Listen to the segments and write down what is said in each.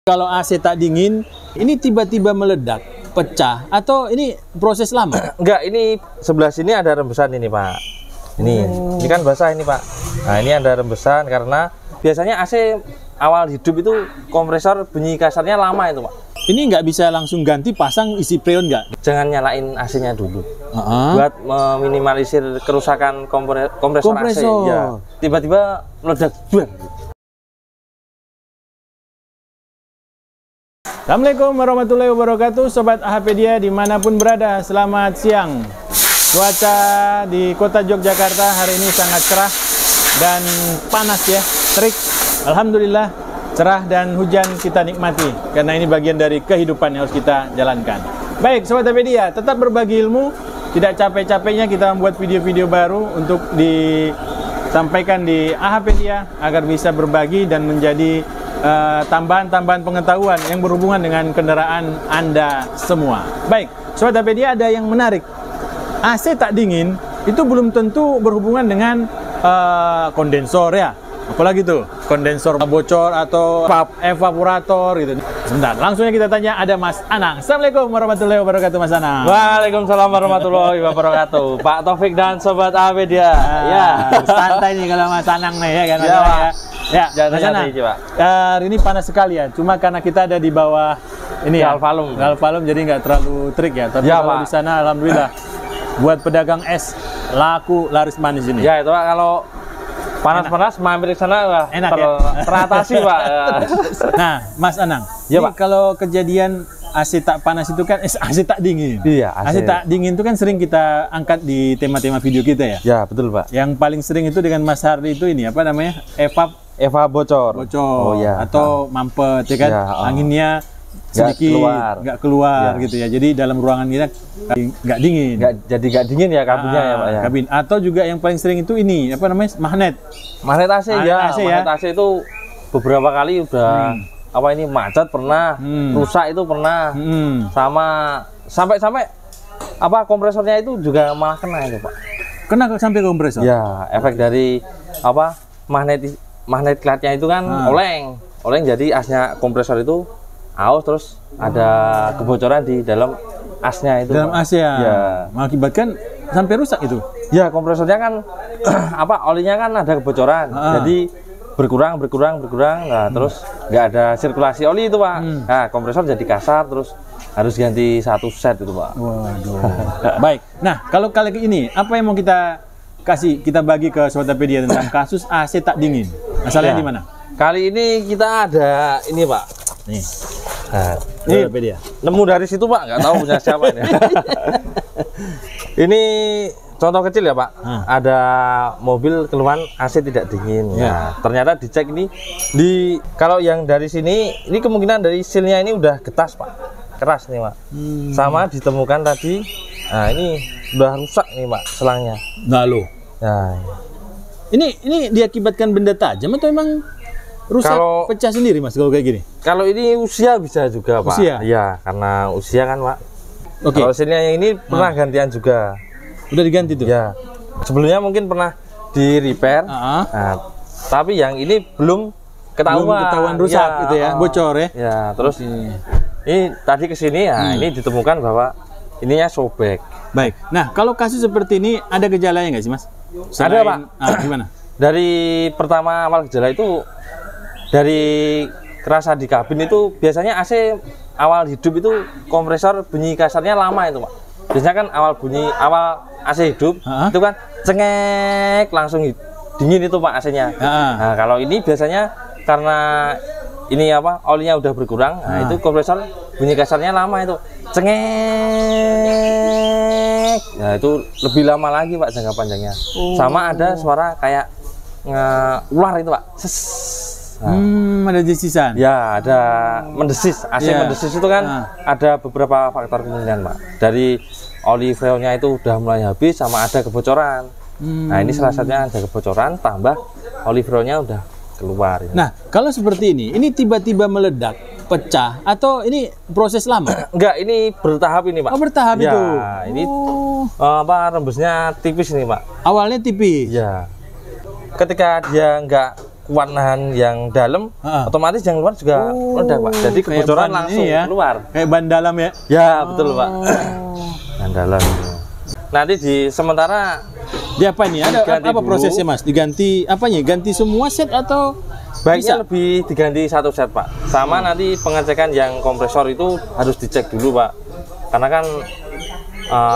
Kalau AC tak dingin, ini tiba-tiba meledak, pecah, atau ini proses lama? Enggak, ini sebelah sini ada rembesan ini Pak. Ini kan basah ini Pak. Nah ini ada rembesan karena biasanya AC awal hidup itu kompresor bunyi kasarnya lama itu Pak. Ini nggak bisa langsung ganti pasang isi freon nggak? Jangan nyalain AC-nya dulu. Buat meminimalisir kerusakan kompresor AC. Ya. Tiba-tiba meledak. Assalamualaikum warahmatullahi wabarakatuh, Sobat AHpedia dimanapun berada, selamat siang. Cuaca di kota Yogyakarta hari ini sangat cerah dan panas ya, terik. Alhamdulillah, cerah dan hujan kita nikmati, karena ini bagian dari kehidupan yang harus kita jalankan. Baik, Sobat AHpedia, tetap berbagi ilmu, tidak capek-capeknya kita membuat video-video baru untuk disampaikan di AHpedia agar bisa berbagi dan menjadi tambahan-tambahan pengetahuan yang berhubungan dengan kendaraan Anda semua. Baik, Sobat AHpedia, ada yang menarik. AC tak dingin itu belum tentu berhubungan dengan kondensor ya. Apalagi tuh, kondensor bocor atau evaporator gitu. Sebentar, langsungnya kita tanya, ada Mas Anang. Assalamualaikum warahmatullahi wabarakatuh, Mas Anang. Waalaikumsalam warahmatullahi wabarakatuh. Pak Taufik dan Sobat AHpedia. Ya, santai nih kalau Mas Anang nih ya kan. Ya, Mas Anang. Hari ini panas sekali ya. Cuma karena kita ada di bawah ini ya, Galvalum, jadi nggak terlalu terik ya. Tapi ya, kalau di sana alhamdulillah buat pedagang es laku laris manis ini. Ya, itu Pak, kalau panas-panas mampir ke sana lah, enak teratasi Pak. Nah, Mas Anang, ya, ini Pak, kalau kejadian AC tak panas itu kan AC tak dingin. Iya, AC tak dingin itu kan sering kita angkat di tema-tema video kita ya. Ya, betul Pak. Yang paling sering itu dengan Mas Hardi itu ini apa namanya? Eva bocor. Oh ya. Atau mampet ya kan? Ya, anginnya sedikit nggak keluar ya, gitu ya. Jadi dalam ruangan kita nggak dingin. Nggak dingin ya kabinnya ya Pak ya. Kabin. Atau juga yang paling sering itu ini apa namanya? Magnet AC ya. Magnet AC itu beberapa kali udah apa ini macet pernah, rusak itu pernah, sama sampai apa kompresornya itu juga malah kena itu Pak. Kena sampai kompresor? Ya, efek dari apa magnet klatnya itu kan oleng jadi asnya kompresor itu aus, terus ada kebocoran di dalam asnya itu. Dalam as ya. Mengakibatkan sampai rusak itu. Ya, kompresornya kan apa olinya kan ada kebocoran. Jadi berkurang. Nah, terus nggak ada sirkulasi oli itu Pak. Nah, kompresor jadi kasar, terus harus ganti satu set itu Pak. Waduh. Baik. Nah, kalau kali ini apa yang mau kita bagi ke Sobat AHpedia tentang kasus AC tak dingin? Masalahnya di mana? Kali ini kita ada ini Pak. Nih. Nah, ini AHpedia. Nemu dari situ Pak, nggak tahu punya siapa ini. Ini contoh kecil ya Pak. Ada mobil keluhan AC tidak dingin. Nah, ternyata dicek ini kalau yang dari sini ini kemungkinan dari silnya ini udah getas Pak. Keras nih Pak. Sama ditemukan tadi. Nah, ini udah rusak nih Pak selangnya. Nah, loh. Nah, ini diakibatkan benda tajam atau emang rusak pecah sendiri Mas kalau kayak gini? Kalau ini usia bisa juga Pak. Usia? Iya, karena usia kan Pak. Oke. Kalau silnya yang ini pernah gantian juga. Udah diganti tuh? Ya. Sebelumnya mungkin pernah di repair. Nah, tapi yang ini belum ketahuan rusak gitu ya, bocor ya. Ya, terus ini tadi kesini ini ditemukan bahwa ininya sobek. Baik. Nah, kalau kasus seperti ini ada gejalanya nggak sih Mas? Ada Pak. Gimana? Dari pertama awal gejala itu dari kerasa di kabin itu biasanya AC awal hidup itu kompresor bunyi kasarnya lama itu Pak. Biasanya kan awal AC hidup itu kan cengek langsung dingin itu Pak AC-nya. Nah, kalau ini biasanya karena ini apa olinya udah berkurang, nah itu kompresor bunyi kasarnya lama itu cengek. Nah, itu lebih lama lagi Pak jangka panjangnya. Sama ada suara kayak ular itu Pak. Ada desisan. Ya, ada mendesis. AC mendesis itu kan ada beberapa faktor kemungkinan Pak. Dari oli freonnya itu udah mulai habis, sama ada kebocoran. Nah, ini salah satunya ada kebocoran tambah oli freonnya udah keluar. Ya. Nah, kalau seperti ini tiba-tiba meledak, pecah, atau ini proses lama? Enggak, ini bertahap ini Pak. Oh, bertahap itu. Ini apa rembesnya tipis ini Pak. Awalnya tipis. Ya. Ketika dia nggak kuat nahan yang dalam, otomatis yang luar juga meledak Pak. Jadi kebocoran langsung keluar. Kayak ban dalam ya? Ya betul Pak. Ban dalam. Nanti di sementara dia apa ini? Ada apa prosesnya Mas? Diganti apanya? Ganti semua set atau baiknya lebih diganti satu set Pak. Sama nanti pengecekan yang kompresor itu harus dicek dulu Pak. Karena kan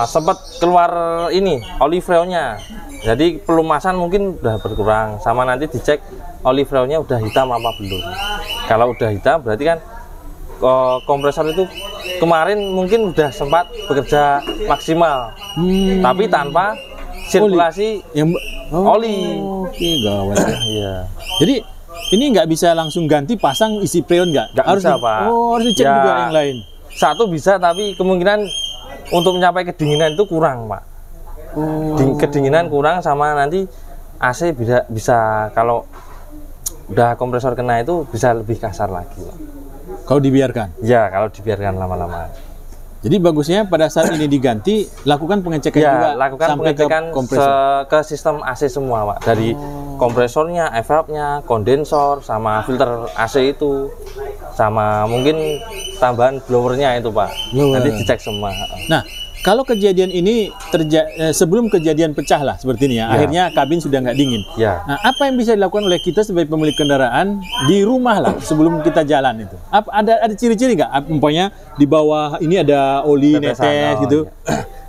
sempat keluar ini oli freonnya. Jadi pelumasan mungkin udah berkurang. Sama nanti dicek oli freonnya udah hitam apa belum. Kalau udah hitam berarti kan kompresor itu kemarin mungkin udah sempat bekerja maksimal. Tapi tanpa sirkulasi oli. Oke, gawat ya. Iya. Jadi ini nggak bisa langsung ganti pasang isi freon nggak? Harus bisa Pak. Harus dicek juga yang lain. Satu bisa, tapi kemungkinan untuk mencapai kedinginan itu kurang Pak. Kedinginan kurang, sama nanti AC bisa kalau udah kompresor kena itu bisa lebih kasar lagi Pak. Kalau dibiarkan? Ya, kalau dibiarkan lama-lama. Jadi bagusnya pada saat ini diganti, lakukan pengecekan juga lakukan sampai pengecekan ke sistem AC semua Pak. Dari kompresornya, evapnya, kondensor, sama filter AC itu, sama mungkin tambahan blowernya itu Pak. Nanti dicek semua. Nah, kalau kejadian ini sebelum kejadian pecah lah seperti ini ya, akhirnya kabin sudah nggak dingin. Nah, apa yang bisa dilakukan oleh kita sebagai pemilik kendaraan di rumah lah sebelum kita jalan itu? Ada ciri-ciri nggak? Umpamanya di bawah ini ada oli netes gitu.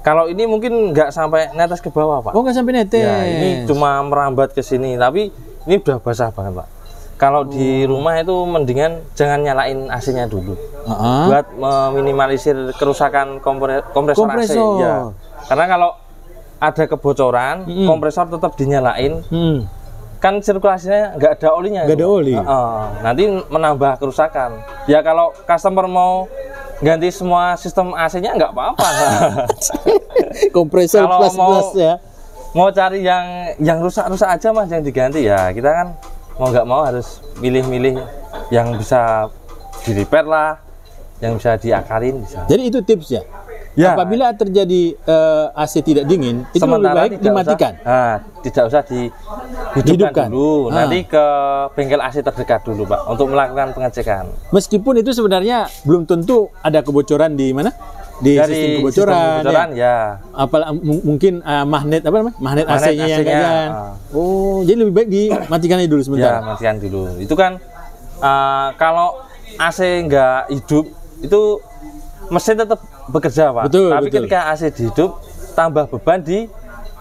Kalau ini mungkin nggak sampai netes ke bawah Pak. Oh, nggak sampai netes. Ya, ini cuma merambat ke sini, tapi ini udah basah banget Pak. Kalau di rumah itu mendingan jangan nyalain AC-nya dulu, buat meminimalisir kerusakan kompresor AC. Ya. Karena kalau ada kebocoran, kompresor tetap dinyalain, kan sirkulasinya nggak ada olinya. Nggak ada oli. Nanti menambah kerusakan. Ya kalau customer mau ganti semua sistem AC-nya nggak apa-apa. Kompresor kalau plus ya. Mau cari yang rusak-rusak aja Mas yang diganti, ya kita kan mau nggak mau harus milih-milih yang bisa di-repair lah, yang bisa diakalin bisa. Jadi itu tips ya? Ya. Apabila terjadi AC tidak dingin, itu lebih baik dimatikan? Tidak usah dihidupkan dulu. Nanti ke bengkel AC terdekat dulu Pak, untuk melakukan pengecekan. Meskipun itu sebenarnya belum tentu ada kebocoran di mana? Di dari sistem kebocoran ya. Apalagi mungkin magnet apa namanya? Magnet AC-nya yang gagal. Oh, jadi lebih baik dimatikan aja dulu sebentar. Ya, matikan dulu. Itu kan kalau AC nggak hidup itu mesin tetap bekerja Pak. Tapi ketika AC dihidup, tambah beban di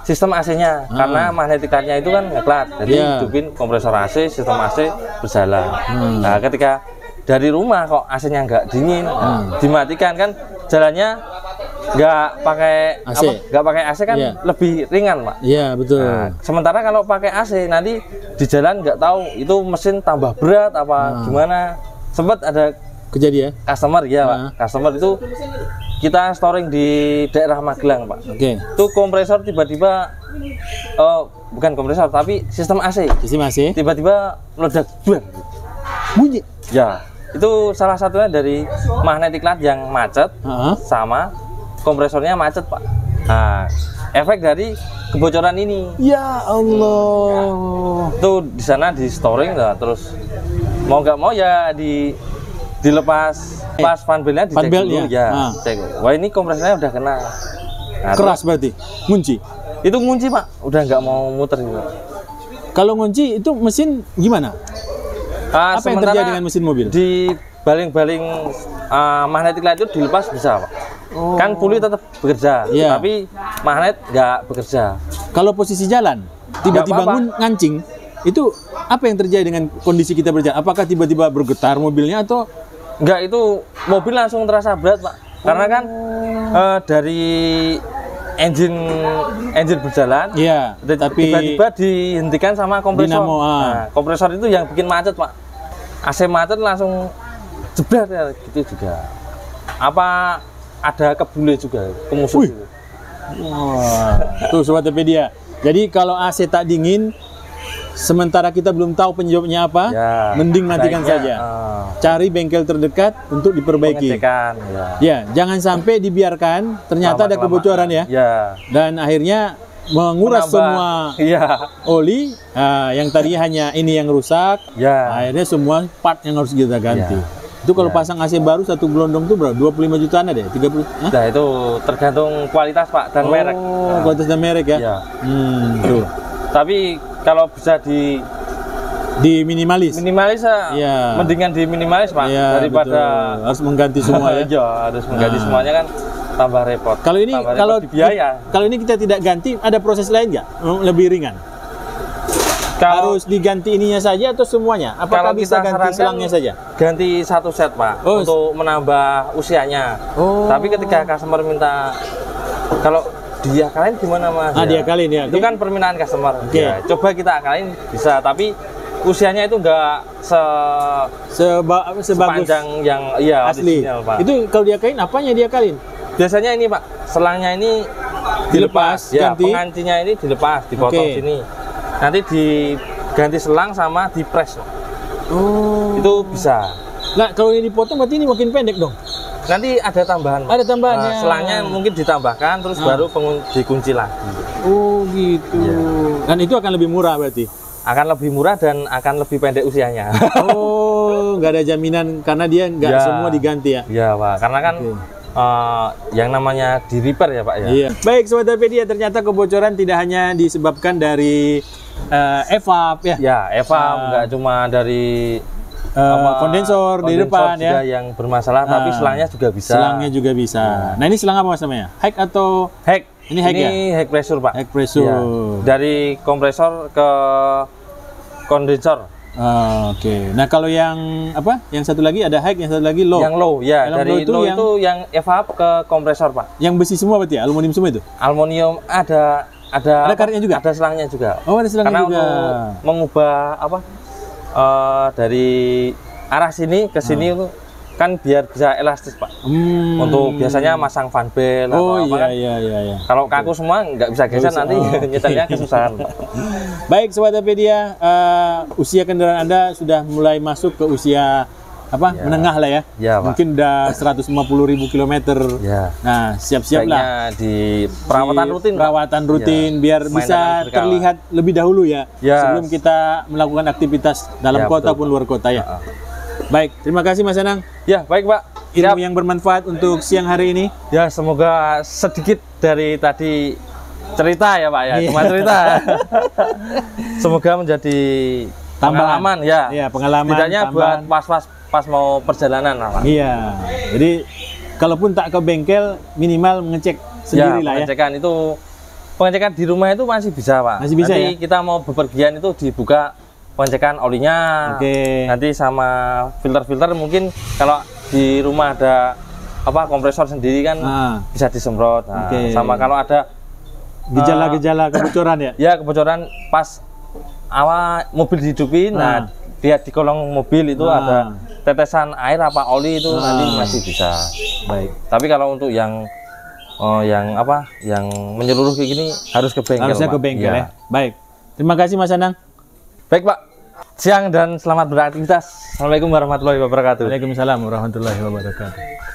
sistem AC-nya karena magnetiknya itu kan ngeklat. Jadi hidupin kompresor AC, sistem AC berjalan. Nah, ketika dari rumah kok AC-nya nggak dingin, dimatikan kan jalannya nggak pakai AC. Nggak pakai AC kan lebih ringan Pak. Iya betul. Nah, sementara kalau pakai AC nanti di jalan nggak tahu itu mesin tambah berat apa gimana. Sempat ada kejadian customer Pak. Customer itu kita storing di daerah Magelang Pak. Itu kompresor tiba-tiba bukan kompresor tapi sistem AC. Sistem AC tiba-tiba meledak bunyi. Ya. Itu salah satunya dari magnetic lat yang macet sama kompresornya macet Pak. Nah, efek dari kebocoran ini. Ya Allah. Itu di sana di storing lah, terus mau nggak mau ya dilepas fan belnya dicek dulu ya. Cek. Wah ini kompresornya udah kena. Nah, keras berarti ngunci. Itu ngunci Pak, udah nggak mau muter gitu. Kalau ngunci itu mesin gimana? Apa yang terjadi dengan mesin mobil? Di baling-baling magnetic light itu dilepas bisa Pak. Kan puli tetap bekerja, tapi magnet nggak bekerja. Kalau posisi jalan, tiba-tiba ngancing, itu apa yang terjadi dengan kondisi kita berjalan? Apakah tiba-tiba bergetar mobilnya atau? Nggak, itu mobil langsung terasa berat Pak. Karena kan dari engine berjalan, tapi tiba-tiba dihentikan sama kompresor. Nah, kompresor itu yang bikin macet Pak. AC macet langsung jebret ya, gitu juga. Apa ada kebule juga, kemusuk itu. Wah, tuh Sobat Topedia. Jadi kalau AC tak dingin, sementara kita belum tahu penyebabnya apa, mending matikan saja. Cari bengkel terdekat untuk diperbaiki. Pengecekan, ya, jangan sampai dibiarkan ternyata ada kebocoran ya. Dan akhirnya menguras semua iya oli yang tadinya hanya ini yang rusak. ya Akhirnya semua part yang harus kita ganti. Ya. Itu kalau Ya. pasang AC baru satu gelondong tuh berapa? 25 jutaan ada ya? 30? Hah? nah itu tergantung kualitas Pak dan merek. Oh, kualitas dan merek ya? Ya. Tuh. Tapi kalau bisa Di minimalis? minimalis Ya. mendingan di minimalis Pak Ya, daripada betul. Harus mengganti semua ya? iya harus mengganti semuanya kan tambah repot. Kalau ini, Tambah kalau repot di biaya. kalau ini kita tidak ganti, ada proses lain nggak? Lebih ringan? Kalau Harus diganti ininya saja atau semuanya? Apakah Kalau bisa kita ganti sarankan selangnya saja? ganti satu set Pak Oh. untuk menambah usianya. Oh. Tapi ketika customer minta kalau diakalin gimana Mas? Diakalin ya? Itu kan permintaan customer. Oke. Ya, coba kita akalin bisa, tapi usianya itu enggak Sebagus sepanjang yang iya asli. original, Pak. Itu kalau diakalin, apanya diakalin? Biasanya ini Pak, selangnya ini Dilepas, ya, ganti. pengancinya ini dilepas, dipotong Oke. sini. Nanti diganti selang sama dipres. Pak. Oh. Itu bisa. Nah, kalau ini dipotong berarti ini makin pendek dong? Nanti ada tambahan. Pak. Ada tambahannya. Nah, selangnya mungkin ditambahkan terus baru dikunci lagi. Oh gitu. Dan itu akan lebih murah berarti? Akan lebih murah dan akan lebih pendek usianya. Oh, nggak ada jaminan karena dia nggak Ya. semua diganti ya? Iya Pak, karena kan yang namanya di repair ya Pak ya. Iya. Baik Sobat Hapedia, ternyata kebocoran tidak hanya disebabkan dari evap ya? Ya, Eva nggak cuma dari kondensor di depan juga ya? yang bermasalah, tapi selangnya juga bisa. Selangnya juga bisa. Nah ini selang apa mas namanya? Hack atau? Hack. Ini hack ya? Hack pressure Pak. Hack pressure. Ya. Dari kompresor ke kondensor. Oke. Nah kalau yang apa? Yang satu lagi ada high, yang satu lagi low. Yang low ya, Yang dari low low itu yang evap ke kompresor Pak. Yang besi semua berarti ya? Aluminium semua itu? Aluminium ada karetnya juga? Ada selangnya juga. Oh ada selangnya Karena juga. untuk mengubah dari arah sini ke sini itu kan biar bisa elastis Pak. Untuk biasanya masang fan belt atau apa kan. Iya. Kalau kaku semua nggak bisa geser nanti nyetelnya kesusahan. Baik Sobat Hapedia, usia kendaraan Anda sudah mulai masuk ke usia menengah lah ya. Ya, Pak. Mungkin udah 150.000 kilometer. Ya. Nah, siap-siap lah. Sebaiknya di perawatan rutin. Pak. Perawatan rutin biar bisa Maintenance berkala. terlihat lebih dahulu ya. Ya. Sebelum kita melakukan aktivitas dalam Ya, kota betul, pun luar kota ya. Baik, terima kasih Mas Anang. Ya, baik Pak. Ilmu Siap. yang bermanfaat untuk siang hari ini. Ya, semoga sedikit dari tadi cerita ya Pak ya. Iya. Cuma cerita. Semoga menjadi pengalaman ya. Iya, pengalaman. Setidaknya tambahan. buat pas mau perjalanan lah Pak. Iya. Jadi kalaupun tak ke bengkel minimal mengecek sendiri lah ya. Pengecekan di rumah itu masih bisa Pak. Masih bisa Nanti ya? kita mau bepergian itu dibuka pengecekan olinya. Oke. Nanti sama filter-filter mungkin kalau di rumah ada kompresor sendiri kan bisa disemprot. Nah, Oke. sama kalau ada Gejala-gejala kebocoran ya. ya kebocoran pas awal mobil dihidupin, nah dia di kolong mobil itu ada tetesan air apa oli itu nanti masih bisa. Baik. Tapi kalau untuk yang menyeluruh kayak gini harus ke bengkel. Harusnya Pak. ke bengkel Iya. ya. Baik. Terima kasih Mas Anang. Baik Pak. Siang dan selamat beraktivitas. Assalamualaikum warahmatullahi wabarakatuh. Waalaikumsalam warahmatullahi wabarakatuh.